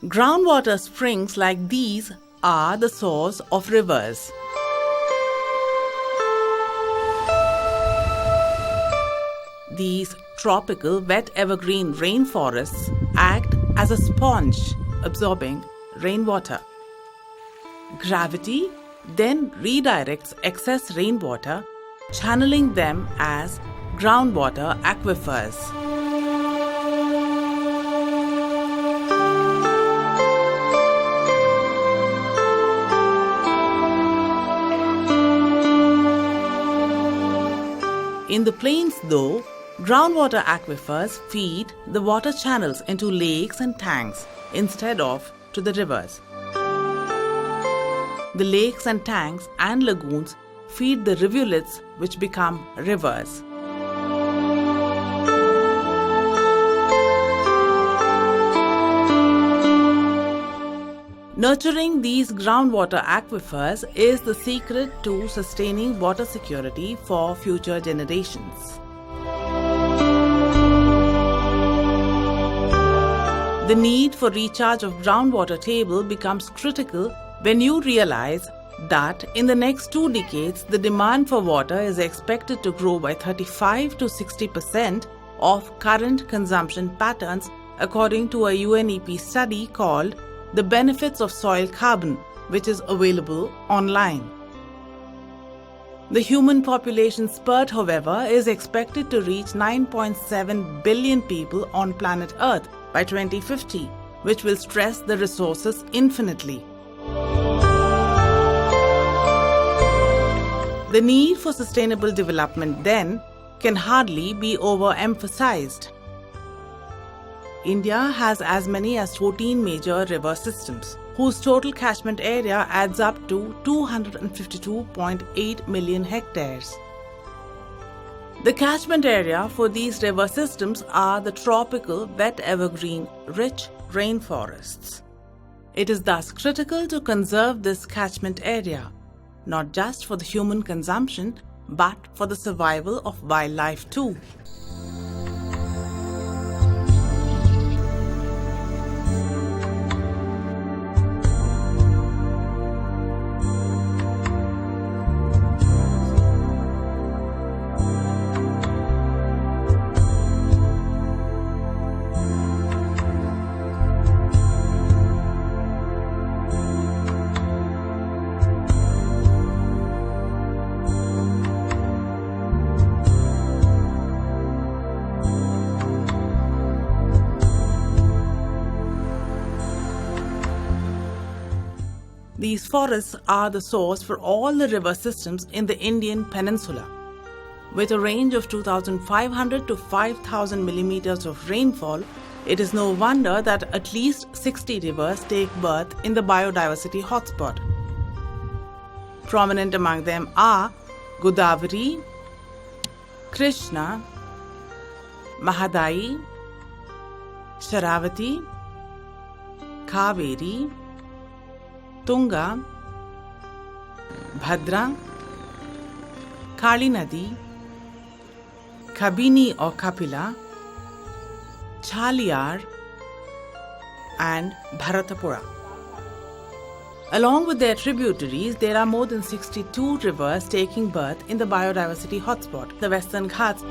Groundwater springs like these are the source of rivers. These tropical wet evergreen rainforests act as a sponge, absorbing rainwater. Gravity then redirects excess rainwater, channeling them as groundwater aquifers. In the plains, though, groundwater aquifers feed the water channels into lakes and tanks instead of to the rivers. The lakes and tanks and lagoons feed the rivulets which become rivers. Nurturing these groundwater aquifers is the secret to sustaining water security for future generations. The need for recharge of groundwater table becomes critical when you realize that in the next 2 decades, the demand for water is expected to grow by 35 to 60% of current consumption patterns, according to a UNEP study called The Benefits of Soil Carbon, which is available online. The human population spurt, however, is expected to reach 9.7 billion people on planet Earth by 2050, which will stress the resources infinitely. The need for sustainable development then can hardly be overemphasized. India has as many as 14 major river systems, whose total catchment area adds up to 252.8 million hectares. The catchment area for these river systems are the tropical wet evergreen rich rainforests. It is thus critical to conserve this catchment area, not just for the human consumption, but for the survival of wildlife too. These forests are the source for all the river systems in the Indian peninsula. With a range of 2,500 to 5,000 millimeters of rainfall, it is no wonder that at least 60 rivers take birth in the biodiversity hotspot. Prominent among them are Godavari, Krishna, Mahadai, Sharavati, Kaveri, Tunga, Bhadra, Kali Nadi, Kabini or Kapila, Chaliyar, and Bharatapura. Along with their tributaries, there are more than 62 rivers taking birth in the biodiversity hotspot, the Western Ghats.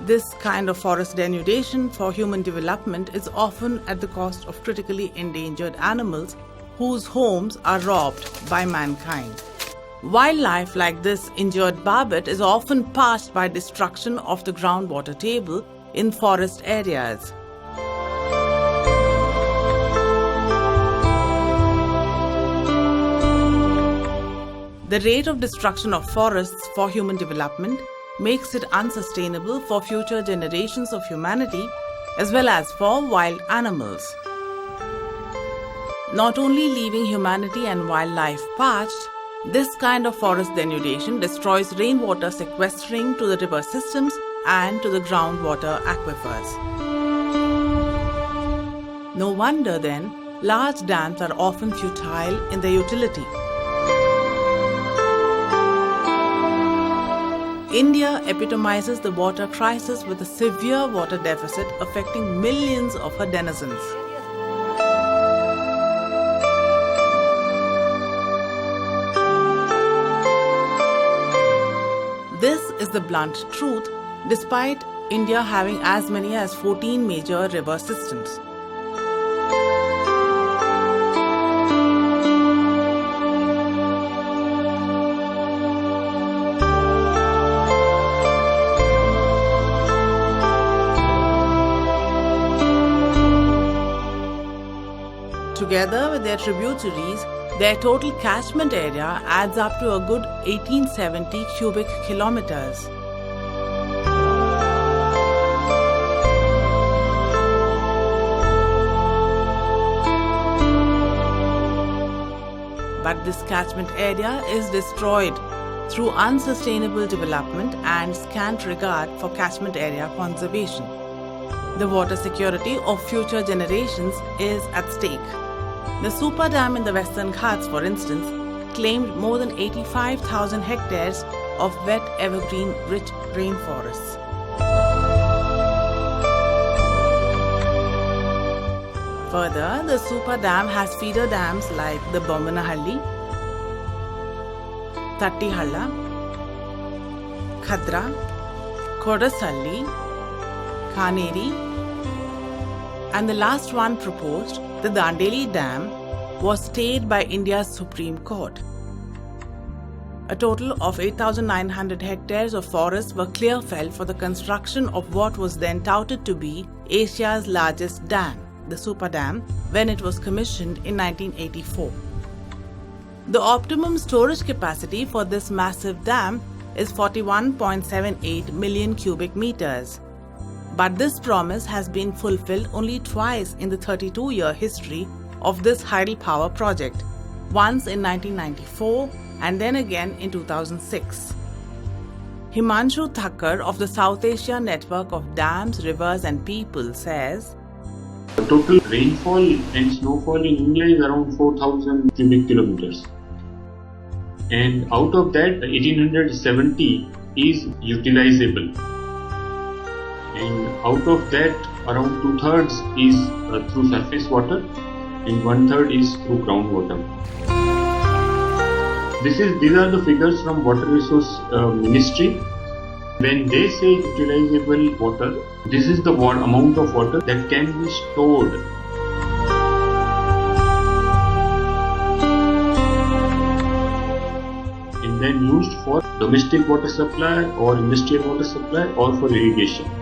This kind of forest denudation for human development is often at the cost of critically endangered animals whose homes are robbed by mankind. Wildlife like this injured barbet is often passed by destruction of the groundwater table in forest areas. The rate of destruction of forests for human development makes it unsustainable for future generations of humanity as well as for wild animals. Not only leaving humanity and wildlife parched, this kind of forest denudation destroys rainwater sequestering to the river systems and to the groundwater aquifers. No wonder then, large dams are often futile in their utility. India epitomizes the water crisis with a severe water deficit affecting millions of her denizens. This is the blunt truth, despite India having as many as 14 major river systems. Together with their tributaries, their total catchment area adds up to a good 1870 cubic kilometers. But this catchment area is destroyed through unsustainable development and scant regard for catchment area conservation. The water security of future generations is at stake. The super dam in the Western Ghats, for instance, claimed more than 85,000 hectares of wet evergreen rich rainforests. Further, the super dam has feeder dams like the Bommanahalli, Tattihalla, Khadra, Kodasalli, Kaneri, and the last one proposed, the Dandeli Dam, was stayed by India's Supreme Court. A total of 8,900 hectares of forests were clear-felled for the construction of what was then touted to be Asia's largest dam, the Super Dam, when it was commissioned in 1984. The optimum storage capacity for this massive dam is 41.78 million cubic meters. But this promise has been fulfilled only twice in the 32-year history of this hydropower project, once in 1994 and then again in 2006. Himanshu Thakkar of the South Asia Network of Dams, Rivers and People says, the total rainfall and snowfall in India is around 4,000 cubic kilometers. And out of that, 1,870 is utilizable. And out of that, around 2/3 is through surface water and 1/3 is through groundwater. These are the figures from Water Resource Ministry. When they say utilizable water, this is the amount of water that can be stored. And then used for domestic water supply or industrial water supply or for irrigation.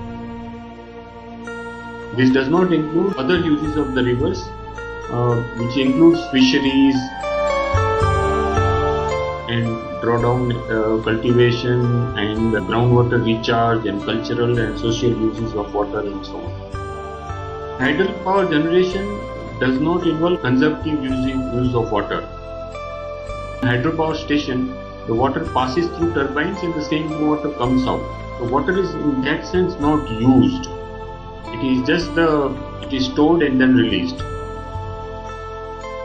This does not include other uses of the rivers, which includes fisheries and drawdown cultivation and groundwater recharge and cultural and social uses of water and so on. Hydropower generation does not involve consumptive use of water. In hydropower station, the water passes through turbines and the same water comes out. The water is in that sense not used. It is just it is stored and then released.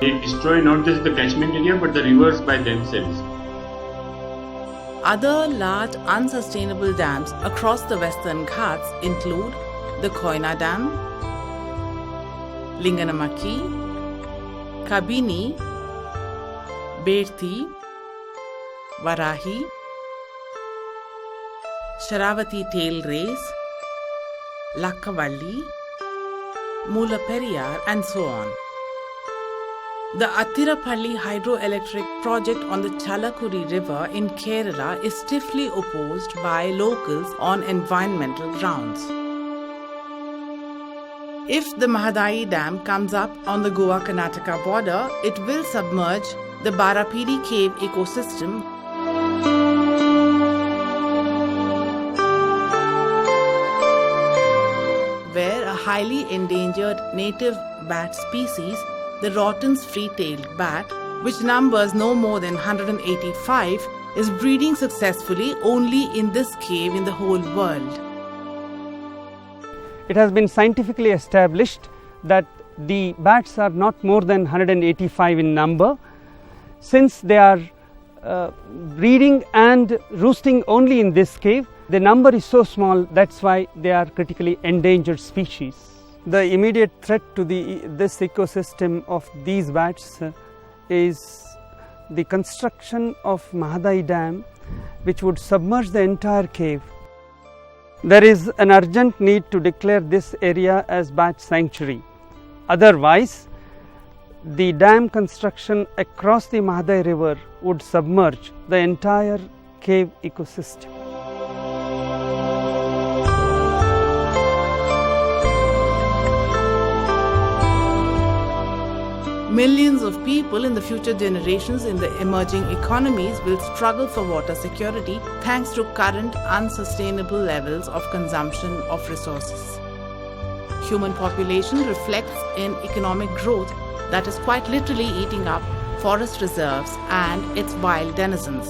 They destroy not just the catchment area but the rivers by themselves. Other large unsustainable dams across the Western Ghats include the Koyna Dam, Linganamaki, Kabini, Berthi, Varahi, Sharavati Tail Race, Lakkavalli, Mulaperiyar and so on. The Attirapalli hydroelectric project on the Chalakuri river in Kerala is stiffly opposed by locals on environmental grounds. If the Mahadai Dam comes up on the Goa-Karnataka border, it will submerge the Barapidi cave ecosystem, where a highly endangered native bat species, the Rotten's free-tailed bat, which numbers no more than 185, is breeding successfully only in this cave in the whole world. It has been scientifically established that the bats are not more than 185 in number. Since they are breeding and roosting only in this cave. The number is so small, that's why they are critically endangered species. The immediate threat to this ecosystem of these bats is the construction of Mahadai Dam, which would submerge the entire cave. There is an urgent need to declare this area as bat sanctuary. Otherwise, the dam construction across the Mahadai river would submerge the entire cave ecosystem. Millions of people in the future generations in the emerging economies will struggle for water security thanks to current unsustainable levels of consumption of resources. Human population reflects in economic growth that is quite literally eating up forest reserves and its wild denizens.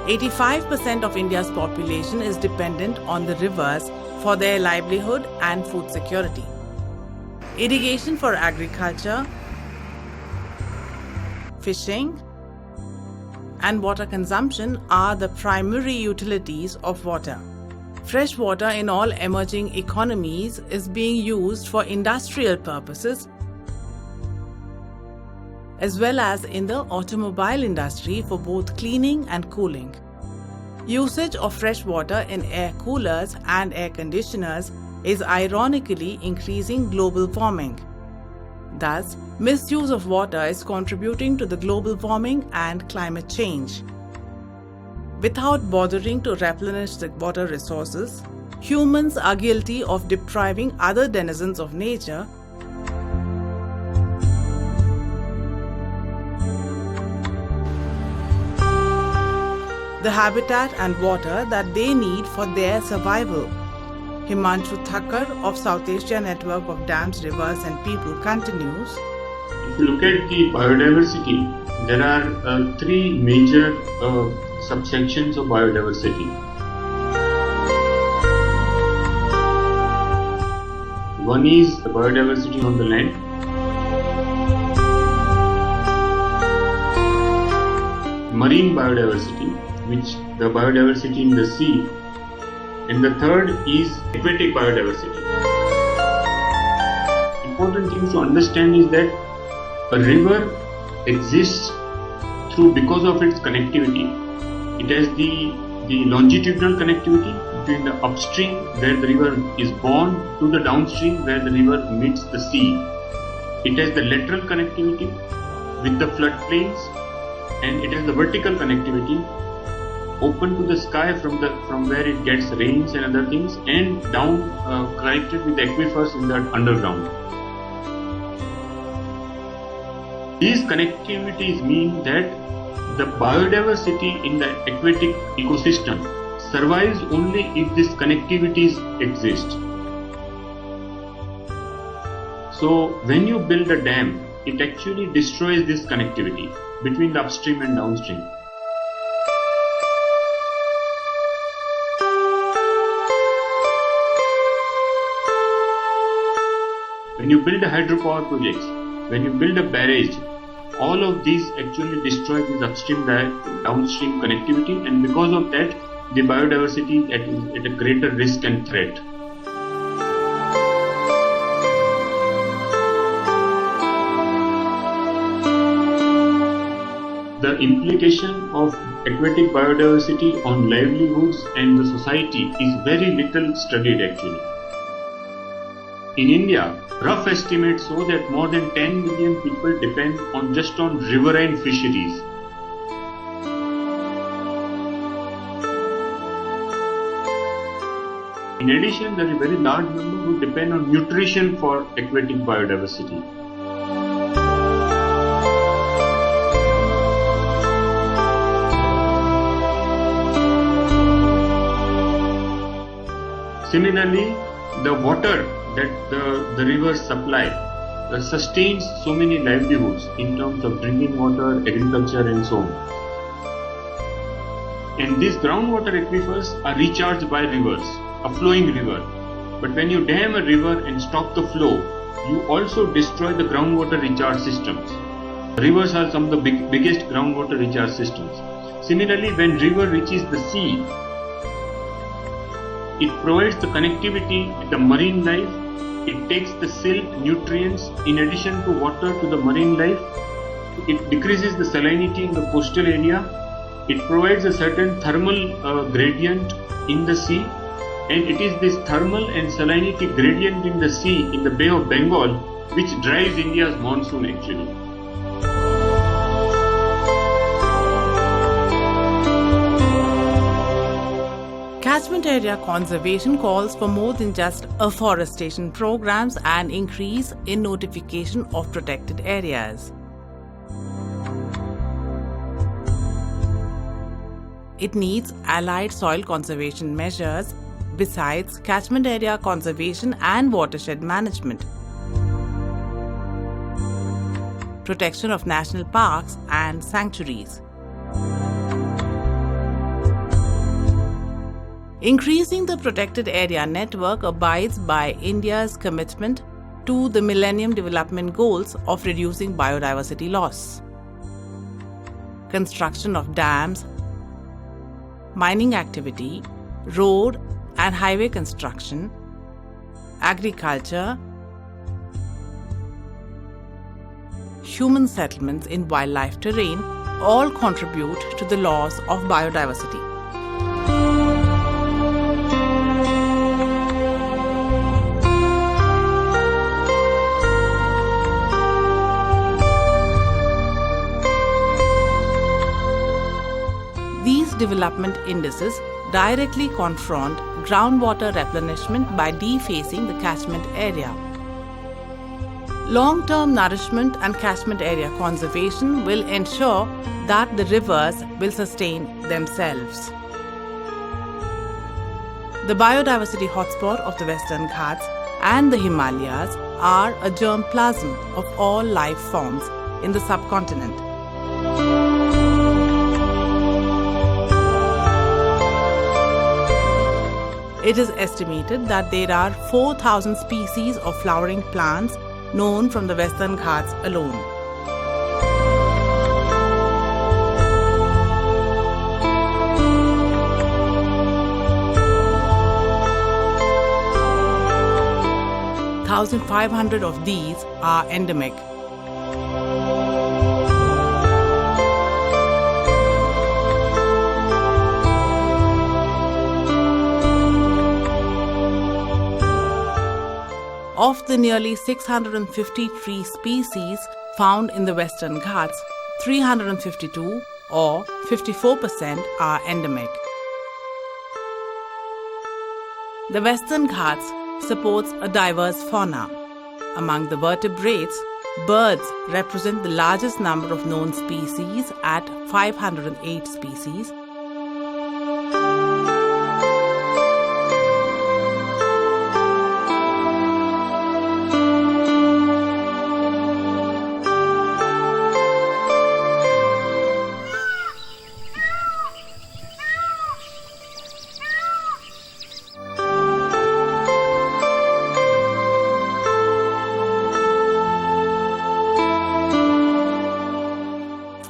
85% of India's population is dependent on the rivers for their livelihood and food security. Irrigation for agriculture, fishing, and water consumption are the primary utilities of water. Fresh water in all emerging economies is being used for industrial purposes as well as in the automobile industry for both cleaning and cooling. Usage of fresh water in air coolers and air conditioners is ironically increasing global warming. Thus, misuse of water is contributing to the global warming and climate change. Without bothering to replenish the water resources, humans are guilty of depriving other denizens of nature the habitat and water that they need for their survival. Himanshu Thakkar of South Asia Network of Dams, Rivers and People continues. If you look at the biodiversity, there are three major subsections of biodiversity. One is the biodiversity on the land. Marine biodiversity, which the biodiversity in the sea. And the third is aquatic biodiversity. Important thing to understand is that a river exists because of its connectivity. It has the longitudinal connectivity between the upstream where the river is born to the downstream where the river meets the sea. It has the lateral connectivity with the floodplains, and it has the vertical connectivity open to the sky from where it gets rains and other things, and down connected with aquifers in the underground. These connectivities mean that the biodiversity in the aquatic ecosystem survives only if these connectivities exist. So when you build a dam, it actually destroys this connectivity between the upstream and downstream. When you build a hydropower projects, when you build a barrage, all of these actually destroy this upstream downstream connectivity, and because of that, the biodiversity is at a greater risk and threat. The implication of aquatic biodiversity on livelihoods and the society is very little studied actually. In India, rough estimates show that more than 10 million people depend on riverine fisheries. In addition, there is a very large number who depend on nutrition for aquatic biodiversity. Similarly, the water that the rivers supply sustains so many livelihoods in terms of drinking water, agriculture and so on. And these groundwater aquifers are recharged by rivers, a flowing river. But when you dam a river and stop the flow, you also destroy the groundwater recharge systems. Rivers are some of the biggest groundwater recharge systems. Similarly, when river reaches the sea, it provides the connectivity with the marine life. It takes the silt, nutrients in addition to water to the marine life. It decreases the salinity in the coastal area. It provides a certain thermal gradient in the sea, and it is this thermal and salinity gradient in the sea in the Bay of Bengal which drives India's monsoon actually. Catchment area conservation calls for more than just afforestation programs and increase in notification of protected areas. It needs allied soil conservation measures besides catchment area conservation and watershed management, protection of national parks and sanctuaries. Increasing the protected area network abides by India's commitment to the Millennium Development Goals of reducing biodiversity loss. Construction of dams, mining activity, road and highway construction, agriculture, human settlements in wildlife terrain all contribute to the loss of biodiversity. These development indices directly confront groundwater replenishment by defacing the catchment area. Long-term nourishment and catchment area conservation will ensure that the rivers will sustain themselves. The biodiversity hotspot of the Western Ghats and the Himalayas are a germplasm of all life forms in the subcontinent. It is estimated that there are 4,000 species of flowering plants known from the Western Ghats alone. Thousand 500 of these are endemic. Of the nearly 650 tree species found in the Western Ghats, 352 or 54% are endemic. The Western Ghats supports a diverse fauna. Among the vertebrates, birds represent the largest number of known species at 508 species.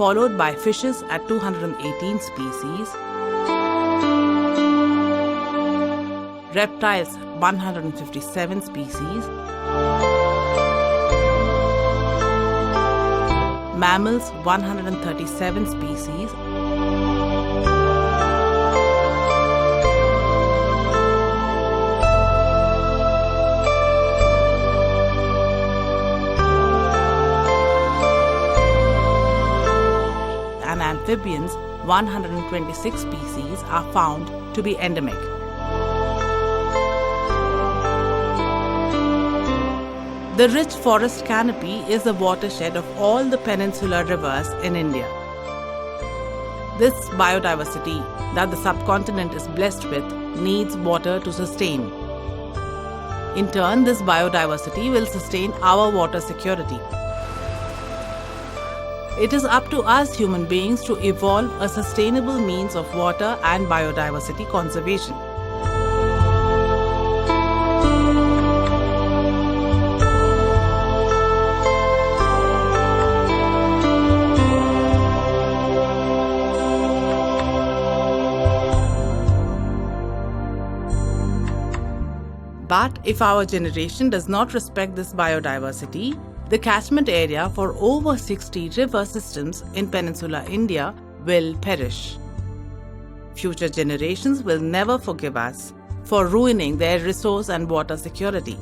Followed by fishes at 218 species, reptiles 157 species, mammals 137 species, and amphibians 126 species are found to be endemic. The rich forest canopy is the watershed of all the peninsular rivers in India. This biodiversity that the subcontinent is blessed with needs water to sustain. In turn, this biodiversity will sustain our water security. It is up to us human beings to evolve a sustainable means of water and biodiversity conservation. But if our generation does not respect this biodiversity, the catchment area for over 60 river systems in peninsular India will perish. Future generations will never forgive us for ruining their resource and water security.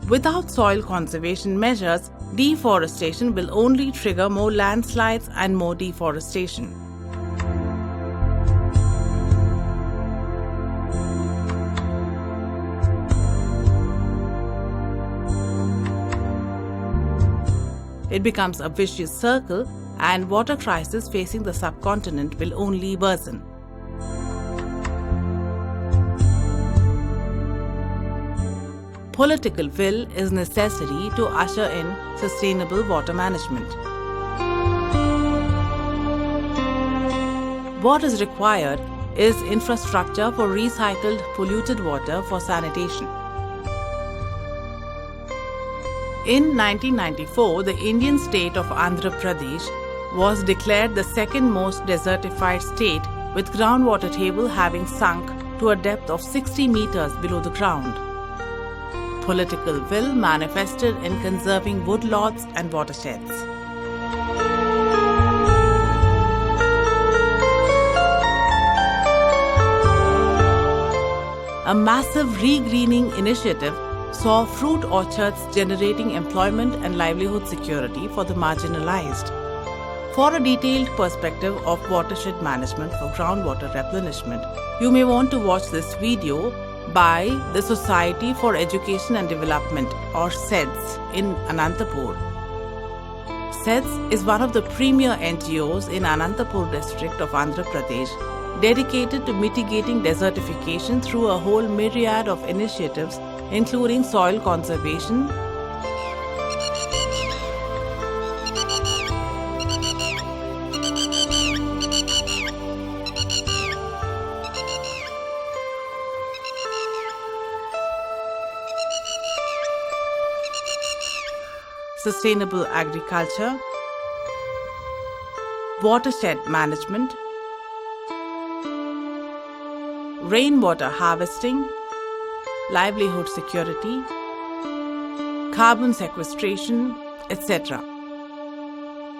Without soil conservation measures, deforestation will only trigger more landslides and more deforestation. It becomes a vicious circle, and water crisis facing the subcontinent will only worsen. Political will is necessary to usher in sustainable water management. What is required is infrastructure for recycled polluted water for sanitation. In 1994, the Indian state of Andhra Pradesh was declared the second most desertified state, with groundwater table having sunk to a depth of 60 meters below the ground. Political will manifested in conserving woodlots and watersheds. A massive regreening initiative saw fruit orchards generating employment and livelihood security for the marginalized. For a detailed perspective of watershed management for groundwater replenishment, you may want to watch this video by the Society for Education and Development, or SEDS, in Anantapur. SEDS is one of the premier NGOs in Anantapur district of Andhra Pradesh, dedicated to mitigating desertification through a whole myriad of initiatives, including soil conservation, sustainable agriculture, watershed management, rainwater harvesting, livelihood security, carbon sequestration, etc.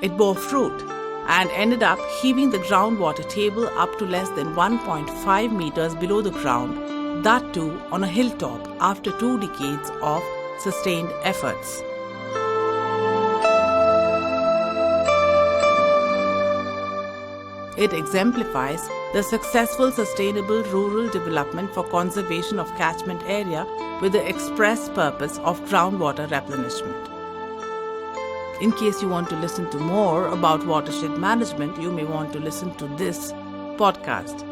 It bore fruit and ended up heaving the groundwater table up to less than 1.5 meters below the ground, that too on a hilltop after 2 decades of sustained efforts. It exemplifies the successful sustainable rural development for conservation of catchment area with the express purpose of groundwater replenishment. In case you want to listen to more about watershed management, you may want to listen to this podcast.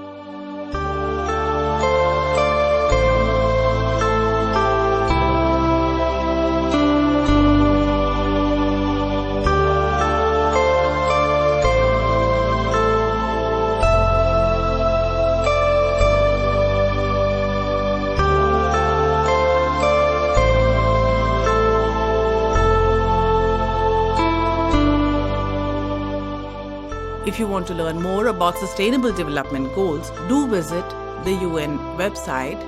If you want to learn more about sustainable development goals, do visit the UN website.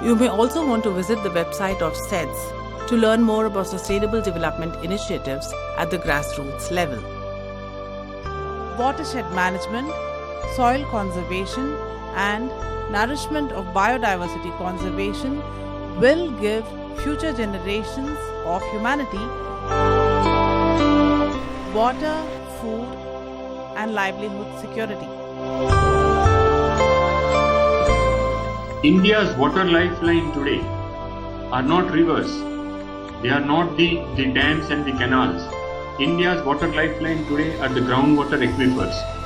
You may also want to visit the website of SEDS to learn more about sustainable development initiatives at the grassroots level. Watershed management, soil conservation, and nourishment of biodiversity conservation will give future generations of humanity water, food, and livelihood security. India's water lifeline today are not rivers. They are not the dams and the canals. India's water lifeline today are the groundwater aquifers.